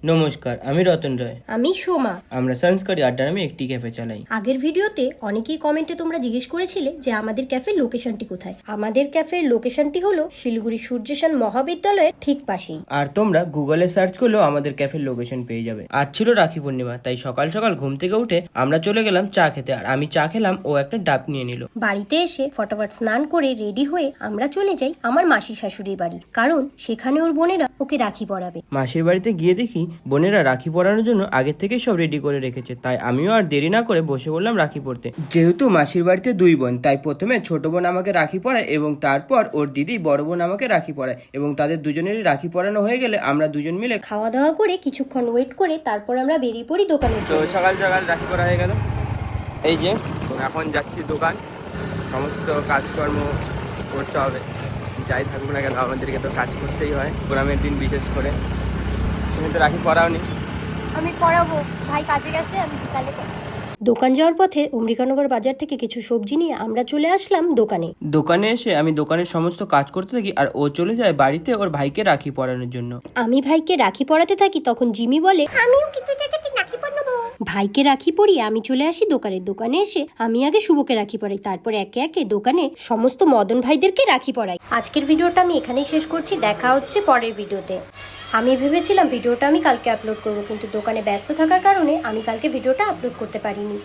নমস্কার, আমি রতন রায়। আমি সোমা। আমরা সংস্কারি আড্ডা নামে একটি ক্যাফে চালাই। আগের ভিডিওতে অনেকেই কমেন্টে তোমরা জিজ্ঞেস করেছিলে যে আমাদের ক্যাফের লোকেশনটি কোথায়। আমাদের ক্যাফের লোকেশনটি হলো শিলিগুড়ি সূর্যসেন মহাবিদ্যালয়ের ঠিক পাশেই। আর তোমরা গুগলে সার্চ করলেও আমাদের ক্যাফের লোকেশন পেয়ে যাবে। আজ ছিল রাখি পূর্ণিমা, তাই সকাল সকাল ঘুম থেকে উঠে আমরা চলে গেলাম চা খেতে। আর আমি চা খেলাম, ও একটা ডাব নিয়ে নিল। বাড়িতে এসে ফটাফট স্নান করে রেডি হয়ে আমরা চলে যাই আমার মাসি শাশুড়ির বাড়ি, কারণ সেখানে ওর বোনেরা ওকে রাখি পরাবে। মাসির বাড়িতে গিয়ে দেখি বোনেরা রাখি পরানোর জন্য আগের থেকে সব রেডি করে রেখেছে, তাই আমিও আর দেরি না করে বসে বললাম রাখি পরতে। যেহেতু মাসির বাড়িতে দুই বোন, তাই প্রথমে ছোট বোন আমাকে রাখি পরায় এবং তারপর ওর দিদি বড় বোন আমাকে রাখি পরায়, এবং তাদের দুজনেরই রাখি পরানো হয়ে গেলে আমরা দুজন মিলে খাওয়া দাওয়া করে কিছুক্ষণ ওয়েট করে তারপর আমরা বেরিয়ে পড়ি দোকানের তো জন্য। সকাল সকাল রাখি পরা হয়ে গেল। এই যে এখন যাচ্ছি দোকান, সমস্ত কাজকর্ম করতে হবে। যাই থাকবো না কেন আমাদেরকে তো কাজ করতেই হয়, গ্রামের দিন বিশেষ করে। তুমি তো রাখি পরাও নি। আমি পড়াবো, ভাই কাজে গেছে, আমি বিকালে দোকান যাওয়ার পথে অমৃকানগর বাজার থেকে কিছু সবজি নিয়ে আমরা চলে আসলাম দোকানে। দোকানে এসে আমি দোকানের সমস্ত কাজ করতে থাকি, আর ও চলে যায় বাড়িতে ওর ভাইকে রাখি পরানোর জন্য। আমি ভাইকে রাখি পরাতে থাকি, তখন জিমি বলে আমিও কিছু জায়গাতে রাখি পরাবো। ভাইকে রাখি পরিয়ে আমি চলে আসি দোকানে। দোকানে এসে আমি আগে শুভকে রাখি পরাই, তারপর একে একে দোকানে সমস্ত মদন ভাইদেরকে রাখি পরাই। আজকের ভিডিওটা আমি এখানেই শেষ করছি, দেখা হচ্ছে পরের ভিডিওতে। আমি ভেবেছিলাম ভিডিওটা আমি কালকে আপলোড করব, কিন্তু দোকানে ব্যস্ত থাকার কারণে আমি কালকে ভিডিওটা আপলোড করতে পারিনি।